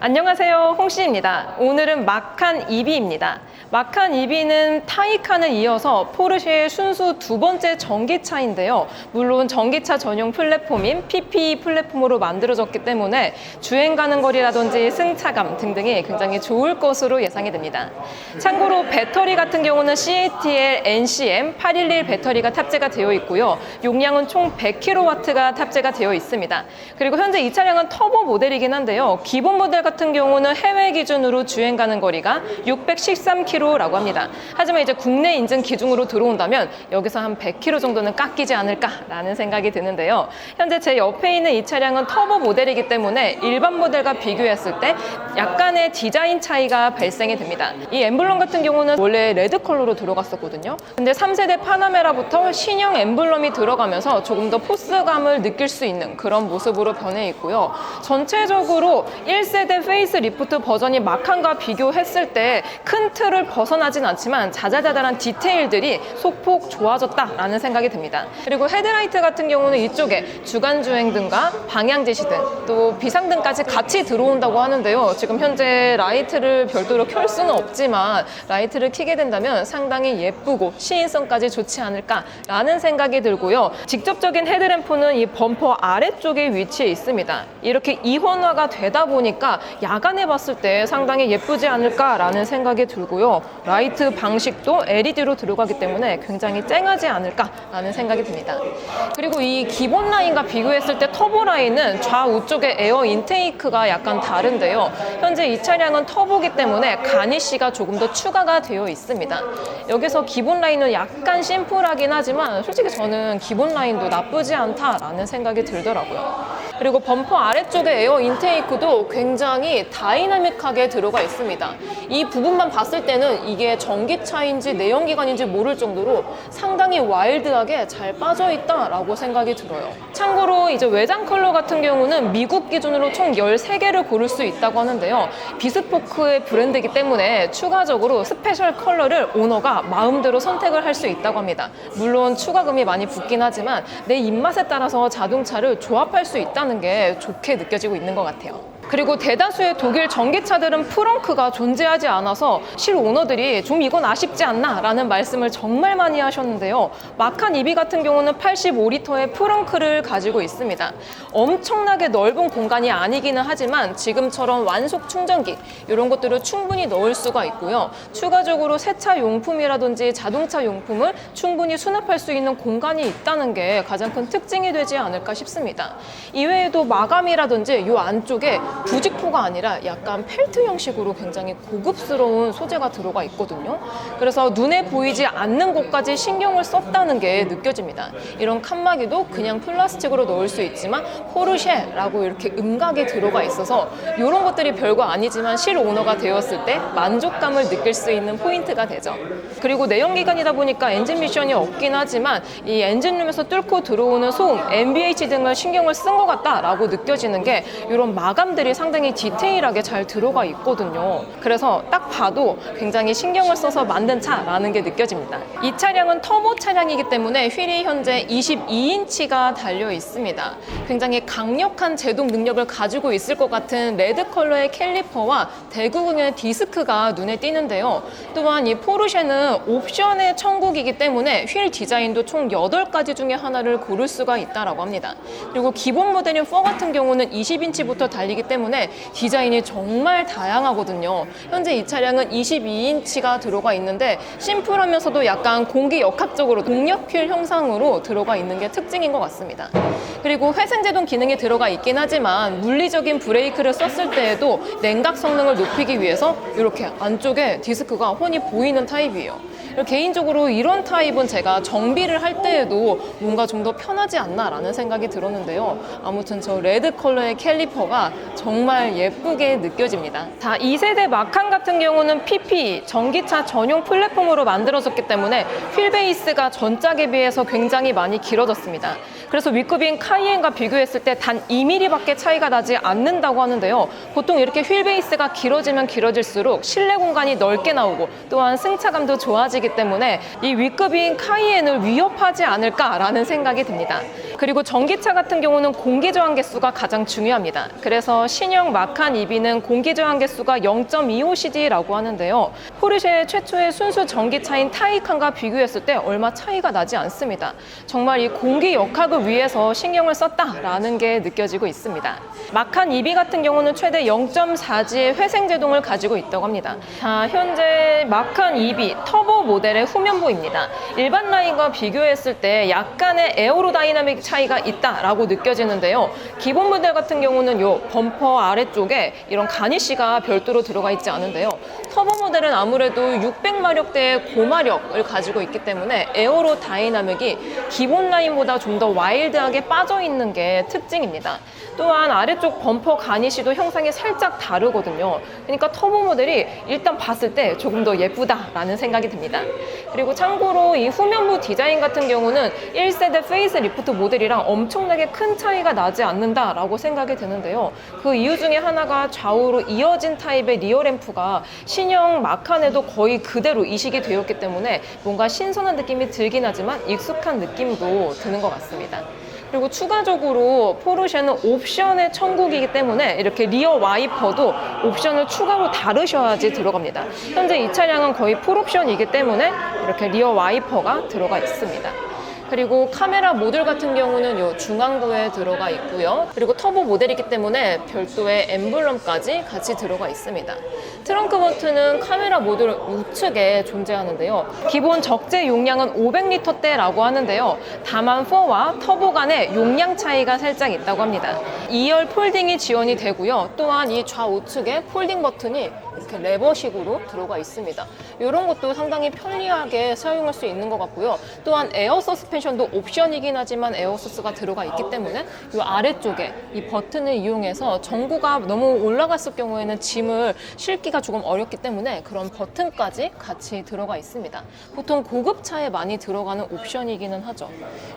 안녕하세요, 홍씨입니다. 오늘은 마칸 EV입니다. 마칸 EV는 타이칸을 이어서 포르쉐의 순수 두 번째 전기차인데요. 물론 전기차 전용 플랫폼인 PPE 플랫폼으로 만들어졌기 때문에 주행 가는 거리라든지 승차감 등등이 굉장히 좋을 것으로 예상이 됩니다. 참고로 배터리 같은 경우는 CATL NCM 811 배터리가 탑재가 되어 있고요. 용량은 총 100kW가 탑재가 되어 있습니다. 그리고 현재 이 차량은 터보 모델이긴 한데요. 기본 모델 같은 경우는 해외 기준으로 주행 가는 거리가 613km라고 합니다. 하지만 이제 국내 인증 기준으로 들어온다면 여기서 한 100km 정도는 깎이지 않을까라는 생각이 드는데요. 현재 제 옆에 있는 이 차량은 터보 모델이기 때문에 일반 모델과 비교했을 때 약간의 디자인 차이가 발생이 됩니다. 이 엠블럼 같은 경우는 원래 레드 컬러로 들어갔었거든요. 근데 3세대 파나메라부터 신형 엠블럼이 들어가면서 조금 더 포스감을 느낄 수 있는 그런 모습으로 변해 있고요. 전체적으로 1세대 페이스 리프트 버전이 마칸과 비교했을 때 큰 틀을 벗어나진 않지만 자잘자잘한 디테일들이 소폭 좋아졌다라는 생각이 듭니다. 그리고 헤드라이트 같은 경우는 이쪽에 주간주행등과 방향지시등 또 비상등까지 같이 들어온다고 하는데요. 지금 현재 라이트를 별도로 켤 수는 없지만 라이트를 켜게 된다면 상당히 예쁘고 시인성까지 좋지 않을까라는 생각이 들고요. 직접적인 헤드램프는 이 범퍼 아래쪽에 위치해 있습니다. 이렇게 이원화가 되다 보니까 야간에 봤을 때 상당히 예쁘지 않을까라는 생각이 들고요. 라이트 방식도 LED로 들어가기 때문에 굉장히 쨍하지 않을까라는 생각이 듭니다. 그리고 이 기본 라인과 비교했을 때 터보 라인은 좌우쪽의 에어 인테이크가 약간 다른데요. 현재 이 차량은 터보기 때문에 가니쉬가 조금 더 추가가 되어 있습니다. 여기서 기본 라인은 약간 심플하긴 하지만 솔직히 저는 기본 라인도 나쁘지 않다라는 생각이 들더라고요. 그리고 범퍼 아래쪽의 에어 인테이크도 굉장히 다이나믹하게 들어가 있습니다. 이 부분만 봤을 때는 이게 전기차인지 내연기관인지 모를 정도로 상당히 와일드하게 잘 빠져 있다라고 생각이 들어요. 참고로 이제 외장 컬러 같은 경우는 미국 기준으로 총 13개를 고를 수 있다고 하는데요. 비스포크의 브랜드이기 때문에 추가적으로 스페셜 컬러를 오너가 마음대로 선택을 할 수 있다고 합니다. 물론 추가금이 많이 붙긴 하지만 내 입맛에 따라서 자동차를 조합할 수 있다는 게 좋게 느껴지고 있는 것 같아요. 그리고 대다수의 독일 전기차들은 프렁크가 존재하지 않아서 실 오너들이 좀 이건 아쉽지 않나 라는 말씀을 정말 많이 하셨는데요. 마칸 EV 같은 경우는 85리터의 프렁크를 가지고 있습니다. 엄청나게 넓은 공간이 아니기는 하지만 지금처럼 완속 충전기 이런 것들을 충분히 넣을 수가 있고요. 추가적으로 세차 용품이라든지 자동차 용품을 충분히 수납할 수 있는 공간이 있다는 게 가장 큰 특징이 되지 않을까 싶습니다. 이외에도 마감이라든지 이 안쪽에 부직포가 아니라 약간 펠트 형식으로 굉장히 고급스러운 소재가 들어가 있거든요. 그래서 눈에 보이지 않는 곳까지 신경을 썼다는 게 느껴집니다. 이런 칸막이도 그냥 플라스틱으로 넣을 수 있지만 포르쉐라고 이렇게 음각이 들어가 있어서 이런 것들이 별거 아니지만 실 오너가 되었을 때 만족감을 느낄 수 있는 포인트가 되죠. 그리고 내연기관이다 보니까 엔진 미션이 없긴 하지만 이 엔진룸에서 뚫고 들어오는 소음, NVH 등을 신경을 쓴 것 같다라고 느껴지는 게 이런 마감들이 상당히 디테일하게 잘 들어가 있거든요. 그래서 딱 봐도 굉장히 신경을 써서 만든 차라는 게 느껴집니다. 이 차량은 터보 차량이기 때문에 휠이 현재 22인치가 달려 있습니다. 굉장히 강력한 제동 능력을 가지고 있을 것 같은 레드 컬러의 캘리퍼와 대구궁의 디스크가 눈에 띄는데요. 또한 이 포르쉐는 옵션의 천국이기 때문에 휠 디자인도 총 8가지 중에 하나를 고를 수가 있다고 합니다. 그리고 기본 모델인 4 같은 경우는 20인치부터 달리기 때문에 디자인이 정말 다양하거든요. 현재 이 차량은 22인치가 들어가 있는데 심플하면서도 약간 공기역학적으로 동력휠 형상으로 들어가 있는 게 특징인 것 같습니다. 그리고 회생제동 기능이 들어가 있긴 하지만 물리적인 브레이크를 썼을 때에도 냉각 성능을 높이기 위해서 이렇게 안쪽에 디스크가 훤히 보이는 타입이에요. 개인적으로 이런 타입은 제가 정비를 할 때에도 뭔가 좀 더 편하지 않나라는 생각이 들었는데요. 아무튼 저 레드 컬러의 캘리퍼가 정말 예쁘게 느껴집니다. 자, 2세대 마칸 같은 경우는 PPE, 전기차 전용 플랫폼으로 만들어졌기 때문에 휠 베이스가 전작에 비해서 굉장히 많이 길어졌습니다. 그래서 윗급인 카이엔과 비교했을 때 단 2mm밖에 차이가 나지 않는다고 하는데요. 보통 이렇게 휠 베이스가 길어지면 길어질수록 실내 공간이 넓게 나오고 또한 승차감도 좋아지기 때문에 이 윗급인 카이엔을 위협하지 않을까라는 생각이 듭니다. 그리고 전기차 같은 경우는 공기 저항 개수가 가장 중요합니다. 그래서 신형 마칸 EV는 공기 저항 개수가 0.25cd라고 하는데요. 포르쉐의 최초의 순수 전기차인 타이칸과 비교했을 때 얼마 차이가 나지 않습니다. 정말 이 공기 역학을 위해서 신경을 썼다라는 게 느껴지고 있습니다. 마칸 EV 같은 경우는 최대 0.4G의 회생 제동을 가지고 있다고 합니다. 자, 현재 마칸 EV 터보 모델의 후면부입니다. 일반 라인과 비교했을 때 약간의 에어로다이나믹 차이가 있다라고 느껴지는데요. 기본 모델 같은 경우는 요 범퍼 아래쪽에 이런 가니쉬가 별도로 들어가 있지 않은데요. 터보 모델은 아무래도 600마력대의 고마력을 가지고 있기 때문에 에어로다이나믹이 기본 라인보다 좀 더 와일드하게 빠져 있는 게 특징입니다. 또한 아래쪽 범퍼 가니쉬도 형상이 살짝 다르거든요. 그러니까 터보 모델이 일단 봤을 때 조금 더 예쁘다라는 생각이 듭니다. 그리고 참고로 이 후면부 디자인 같은 경우는 1세대 페이스 리프트 모델이랑 엄청나게 큰 차이가 나지 않는다라고 생각이 드는데요. 그 이유 중에 하나가 좌우로 이어진 타입의 리어 램프가 신형 마칸에도 거의 그대로 이식이 되었기 때문에 뭔가 신선한 느낌이 들긴 하지만 익숙한 느낌도 드는 것 같습니다. 그리고 추가적으로 포르쉐는 옵션의 천국이기 때문에 이렇게 리어 와이퍼도 옵션을 추가로 다르셔야지 들어갑니다. 현재 이 차량은 거의 풀옵션이기 때문에 이렇게 리어 와이퍼가 들어가 있습니다. 그리고 카메라 모듈 같은 경우는 요 중앙부에 들어가 있고요. 그리고 터보 모델이기 때문에 별도의 엠블럼까지 같이 들어가 있습니다. 트렁크 버튼은 카메라 모듈 우측에 존재하는데요. 기본 적재 용량은 500리터대라고 하는데요. 다만 4와 터보 간의 용량 차이가 살짝 있다고 합니다. 2열 폴딩이 지원이 되고요. 또한 이 좌우측에 폴딩 버튼이 이렇게 레버식으로 들어가 있습니다. 이런 것도 상당히 편리하게 사용할 수 있는 것 같고요. 또한 에어 서스펜션도 옵션이긴 하지만 에어 서스가 들어가 있기 때문에 이 아래쪽에 이 버튼을 이용해서 전구가 너무 올라갔을 경우에는 짐을 실기가 조금 어렵기 때문에 그런 버튼까지 같이 들어가 있습니다. 보통 고급차에 많이 들어가는 옵션이기는 하죠.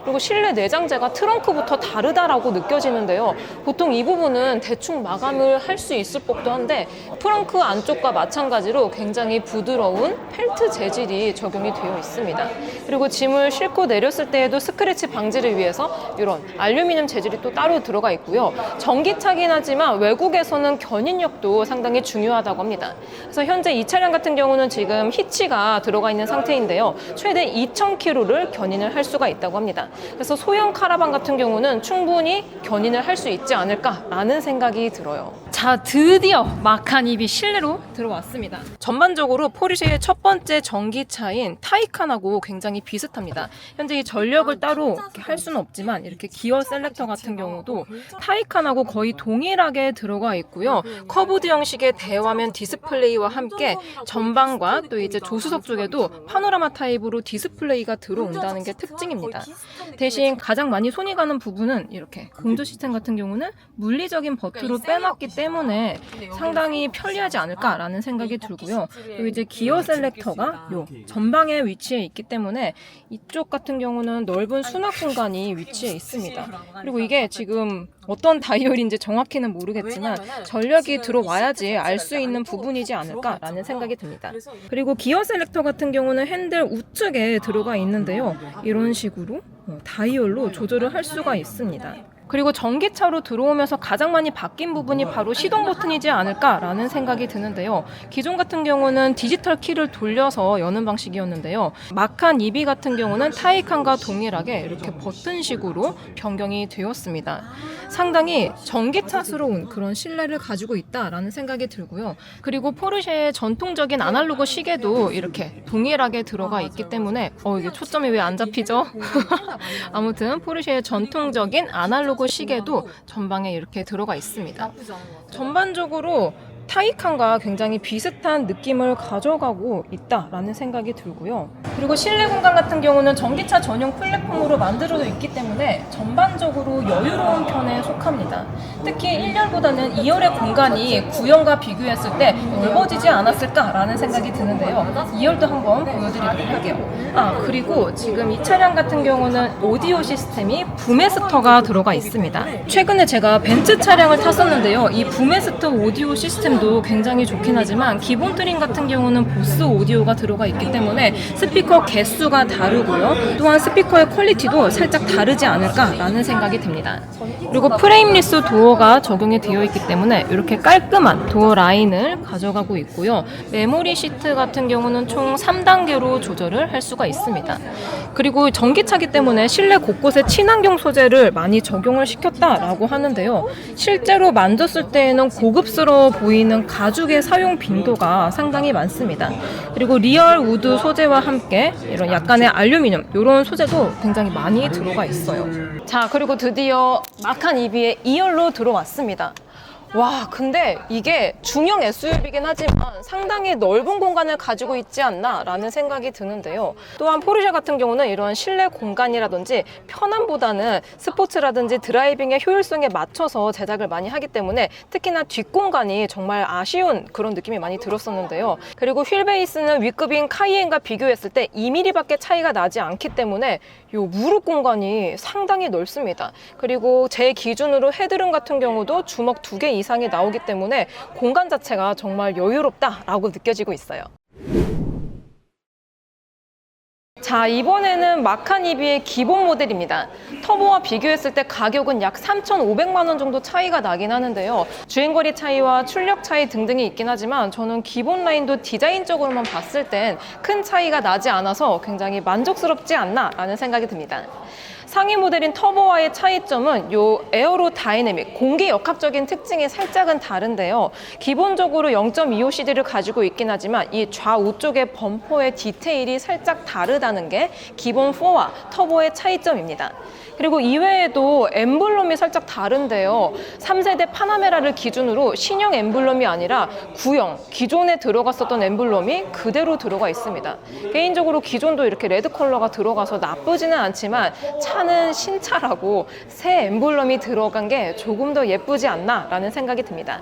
그리고 실내 내장재가 트렁크부터 다르다라고 느껴지는데요. 보통 이 부분은 대충 마감을 할 수 있을 법도 한데 트렁크 안쪽과 마찬가지로 굉장히 부드러운 펠트 재질이 적용이 되어 있습니다. 그리고 짐을 싣고 내렸을 때에도 스크래치 방지를 위해서 이런 알루미늄 재질이 또 따로 들어가 있고요. 전기차긴 하지만 외국에서는 견인력도 상당히 중요하다고 합니다. 그래서 현재 이 차량 같은 경우는 지금 히치가 들어가 있는 상태인데요. 최대 2,000km를 견인을 할 수가 있다고 합니다. 그래서 소형 카라반 같은 경우는 충분히 견인을 할 수 있지 않을까라는 생각이 들어요. 자, 드디어 마칸 EV 실내로 들어왔습니다. 전반적으로 포르쉐의 첫 번째 전기차인 타이칸하고 굉장히 비슷합니다. 현재 이 전력을 따로 할 수는 없지만 이렇게 기어 셀렉터 같은 경우도 타이칸하고 거의 동일하게 들어가 있고요. 커브드 형식의 대화면 디스플레이와 함께 전방과 또 이제 조수석 쪽에도 파노라마 타입으로 디스플레이가 들어온다는 게 특징입니다. 대신 가장 많이 손이 가는 부분은 이렇게 공조 시스템 같은 경우는 물리적인 버튼으로 빼놨기 때문에 상당히 편리하지 않을까라는 생각이 들고요. 그리고 이제 기어 셀렉터가 요 전방에 위치해 있기 때문에 이쪽 같은 경우는 넓은 수납 공간이 위치해 있습니다. 그리고 이게 지금 어떤 다이얼인지 정확히는 모르겠지만 전력이 들어와야지 알 수 있는 부분이지 않을까라는 생각이 듭니다. 그리고 기어 셀렉터 같은 경우는 핸들 우측에 들어가 있는데요. 이런 식으로 다이얼로 조절을 할 수가 있습니다. 그리고 전기차로 들어오면서 가장 많이 바뀐 부분이 바로 시동 버튼이지 않을까라는 생각이 드는데요. 기존 같은 경우는 디지털 키를 돌려서 여는 방식이었는데요. 마칸 EV 같은 경우는 타이칸과 동일하게 이렇게 버튼식으로 변경이 되었습니다. 상당히 전기차스러운 그런 신뢰를 가지고 있다라는 생각이 들고요. 그리고 포르쉐의 전통적인 아날로그 시계도 이렇게 동일하게 들어가 있기 때문에 이게 초점이 왜 안 잡히죠? 아무튼 포르쉐의 전통적인 아날로그 시계도 전방에 이렇게 들어가 있습니다. 전반적으로 타이칸과 굉장히 비슷한 느낌을 가져가고 있다라는 생각이 들고요. 그리고 실내 공간 같은 경우는 전기차 전용 플랫폼으로 만들어져 있기 때문에 전반적으로 여유로운 편에 속합니다. 특히 1열보다는 2열의 공간이 9열과 비교했을 때 넓어지지 않았을까라는 생각이 드는데요. 2열도 한번 보여드리도록 할게요. 그리고 지금 이 차량 같은 경우는 오디오 시스템이 붐에스터가 들어가 있습니다. 최근에 제가 벤츠 차량을 탔었는데요. 이 붐에스터 오디오 시스템 기능도 굉장히 좋긴 하지만 기본 트림 같은 경우는 보스 오디오가 들어가 있기 때문에 스피커 개수가 다르고요. 또한 스피커의 퀄리티도 살짝 다르지 않을까라는 생각이 듭니다. 그리고 프레임리스 도어가 적용이 되어 있기 때문에 이렇게 깔끔한 도어 라인을 가져가고 있고요. 메모리 시트 같은 경우는 총 3단계로 조절을 할 수가 있습니다. 그리고 전기차기 때문에 실내 곳곳에 친환경 소재를 많이 적용을 시켰다라고 하는데요. 실제로 만졌을 때에는 고급스러워 보이는 가죽의 사용 빈도가 상당히 많습니다. 그리고 리얼 우드 소재와 함께 이런 약간의 알루미늄 이런 소재도 굉장히 많이 들어가 있어요. 자, 그리고 드디어 마칸 EV의 2열로 들어왔습니다. 와, 근데 이게 중형 SUV이긴 하지만 상당히 넓은 공간을 가지고 있지 않나 라는 생각이 드는데요. 또한 포르쉐 같은 경우는 이런 실내 공간이라든지 편함보다는 스포츠라든지 드라이빙의 효율성에 맞춰서 제작을 많이 하기 때문에 특히나 뒷공간이 정말 아쉬운 그런 느낌이 많이 들었었는데요. 그리고 휠 베이스는 위급인 카이엔과 비교했을 때 2mm밖에 차이가 나지 않기 때문에 이 무릎 공간이 상당히 넓습니다. 그리고 제 기준으로 헤드룸 같은 경우도 주먹 2개 이상이 나오기 때문에 공간 자체가 정말 여유롭다라고 느껴지고 있어요. 자, 이번에는 마칸 EV의 기본 모델입니다. 터보와 비교했을 때 가격은 약 3,500만 원 정도 차이가 나긴 하는데요. 주행거리 차이와 출력 차이 등등이 있긴 하지만 저는 기본 라인도 디자인적으로만 봤을 땐 큰 차이가 나지 않아서 굉장히 만족스럽지 않나 라는 생각이 듭니다. 상위 모델인 터보와의 차이점은 요 에어로 다이내믹, 공기 역학적인 특징이 살짝은 다른데요. 기본적으로 0.25CD를 가지고 있긴 하지만 이 좌우 쪽의 범퍼의 디테일이 살짝 다르다는 게 기본 4와 터보의 차이점입니다. 그리고 이외에도 엠블럼이 살짝 다른데요. 3세대 파나메라를 기준으로 신형 엠블럼이 아니라 구형, 기존에 들어갔었던 엠블럼이 그대로 들어가 있습니다. 개인적으로 기존도 이렇게 레드 컬러가 들어가서 나쁘지는 않지만 차는 신차라고 새 엠블럼이 들어간 게 조금 더 예쁘지 않나 라는 생각이 듭니다.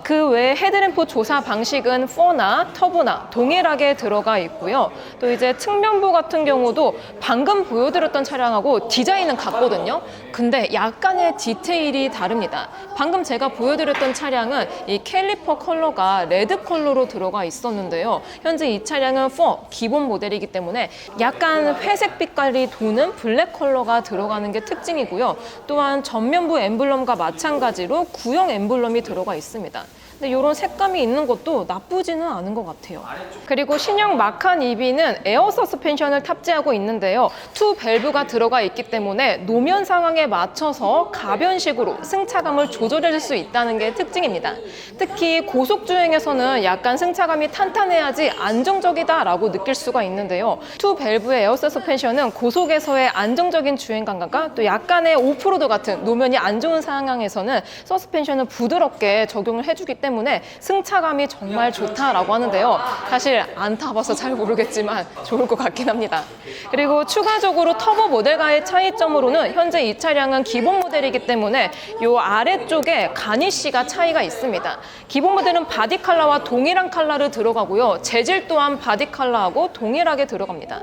그 외에 헤드램프 조사 방식은 4나 터보나 동일하게 들어가 있고요. 또 이제 측면부 같은 경우도 방금 보여드렸던 차량하고 디자인은 같거든요. 근데 약간의 디테일이 다릅니다. 방금 제가 보여드렸던 차량은 이 캘리퍼 컬러가 레드 컬러로 들어가 있었는데요. 현재 이 차량은 4 기본 모델이기 때문에 약간 회색 빛깔이 도는 블랙 컬러가 들어가는 게 특징이고요. 또한 전면부 엠블럼과 마찬가지로 구형 엠블럼이 들어가 있습니다. 근데 이런 색감이 있는 것도 나쁘지는 않은 것 같아요. 그리고 신형 마칸 EV는 에어 서스펜션을 탑재하고 있는데요. 투 밸브가 들어가 있기 때문에 노면 상황에 맞춰서 가변식으로 승차감을 조절해 줄 수 있다는 게 특징입니다. 특히 고속 주행에서는 약간 승차감이 탄탄해야지 안정적이다라고 느낄 수가 있는데요. 투 밸브의 에어 서스펜션은 고속에서의 안정적인 주행 감각과 또 약간의 오프로드 같은 노면이 안 좋은 상황에서는 서스펜션을 부드럽게 적용을 해주기 때문에 승차감이 정말 좋다라고 하는데요. 사실 안 타봐서 잘 모르겠지만 좋을 것 같긴 합니다. 그리고 추가적으로 터보 모델과의 차이점으로는 현재 이 차량은 기본 모델이기 때문에 이 아래쪽에 가니쉬가 차이가 있습니다. 기본 모델은 바디 컬러와 동일한 컬러를 들어가고요. 재질 또한 바디 컬러하고 동일하게 들어갑니다.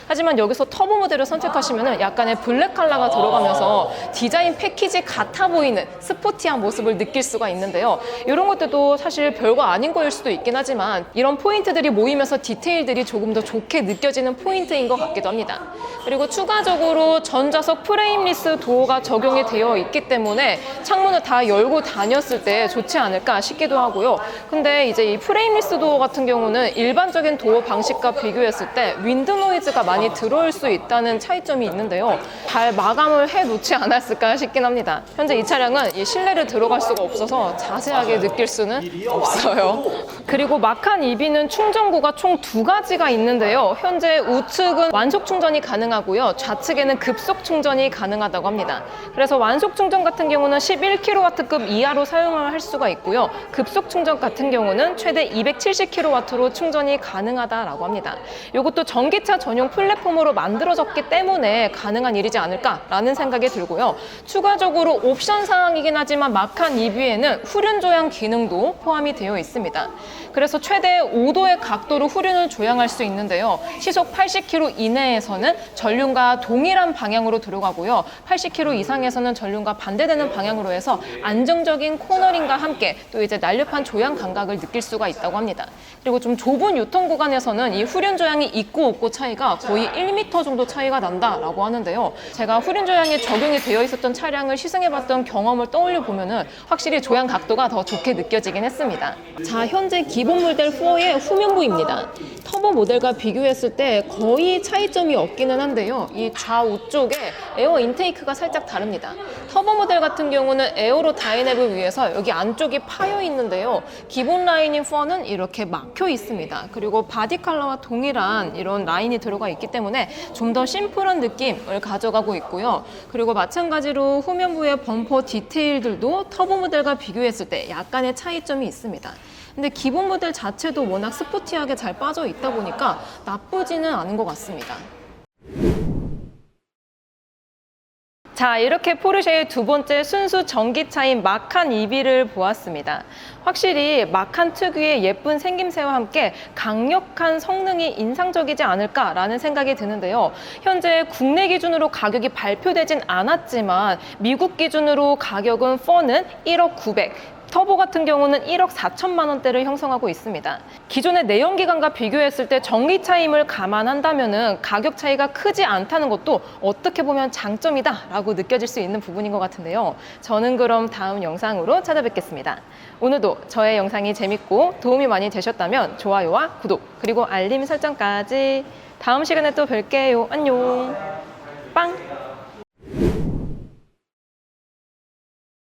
하지만 여기서 터보 모델을 선택하시면 약간의 블랙 컬러가 들어가면서 디자인 패키지 같아 보이는 스포티한 모습을 느낄 수가 있는데요. 이런 것들도 사실 별거 아닌 거일 수도 있긴 하지만 이런 포인트들이 모이면서 디테일들이 조금 더 좋게 느껴지는 포인트인 것 같기도 합니다. 그리고 추가적으로 전자석 프레임리스 도어가 적용이 되어 있기 때문에 창문을 다 열고 다녔을 때 좋지 않을까 싶기도 하고요. 근데 이제 이 프레임리스 도어 같은 경우는 일반적인 도어 방식과 비교했을 때 윈드 노이즈가 많이 들어올 수 있다는 차이점이 있는데요. 잘 마감을 해 놓지 않았을까 싶긴 합니다. 현재 이 차량은 이 실내를 들어갈 수가 없어서 자세하게 느낄 수는 없어요. 그리고 마칸 EV는 충전구가 총 2가지가 있는데요. 현재 우측은 완속 충전이 가능하고요. 좌측에는 급속 충전이 가능하다고 합니다. 그래서 완속 충전 같은 경우는 11kW급 이하로 사용을 할 수가 있고요. 급속 충전 같은 경우는 최대 270kW로 충전이 가능하다라고 합니다. 이것도 전기차 전용 플랫폼으로 만들어졌기 때문에 가능한 일이지 않을까라는 생각이 들고요. 추가적으로 옵션 사항이긴 하지만 마칸 EV에는 후륜 조향 기능도 조향도 포함이 되어 있습니다. 그래서 최대 5도의 각도로 후륜을 조향할 수 있는데요. 시속 80km 이내에서는 전륜과 동일한 방향으로 들어가고요. 80km 이상에서는 전륜과 반대되는 방향으로 해서 안정적인 코너링과 함께 또 이제 날렵한 조향 감각을 느낄 수가 있다고 합니다. 그리고 좀 좁은 유통 구간에서는 이 후륜 조향이 있고 없고 차이가 거의 1m 정도 차이가 난다라고 하는데요. 제가 후륜 조향이 적용이 되어 있었던 차량을 시승해봤던 경험을 떠올려 보면은 확실히 조향 각도가 더 좋게 느껴지긴 했습니다. 자, 현재 기본 모델 4의 후면부입니다. 터보 모델과 비교했을 때 거의 차이점이 없기는 한데요. 이 좌우쪽에 에어 인테이크가 살짝 다릅니다. 터보 모델 같은 경우는 에어로 다이냅을 위해서 여기 안쪽이 파여 있는데요. 기본 라인인 4는 이렇게 막혀 있습니다. 그리고 바디 컬러와 동일한 이런 라인이 들어가 있기 때문에 좀 더 심플한 느낌을 가져가고 있고요. 그리고 마찬가지로 후면부의 범퍼 디테일들도 터보 모델과 비교했을 때 약간의 차이점이 있습니다. 근데 기본 모델 자체도 워낙 스포티하게 잘 빠져 있다 보니까 나쁘지는 않은 것 같습니다. 자, 이렇게 포르쉐의 두 번째 순수 전기차인 마칸 EV를 보았습니다. 확실히 마칸 특유의 예쁜 생김새와 함께 강력한 성능이 인상적이지 않을까라는 생각이 드는데요. 현재 국내 기준으로 가격이 발표되진 않았지만 미국 기준으로 가격은 4는 1억 900, 터보 같은 경우는 1억 4천만 원대를 형성하고 있습니다. 기존의 내연기관과 비교했을 때 전기차임을 감안한다면 가격 차이가 크지 않다는 것도 어떻게 보면 장점이다라고 느껴질 수 있는 부분인 것 같은데요. 저는 그럼 다음 영상으로 찾아뵙겠습니다. 오늘도 저의 영상이 재밌고 도움이 많이 되셨다면 좋아요와 구독 그리고 알림 설정까지 다음 시간에 또 뵐게요. 안녕. 빵!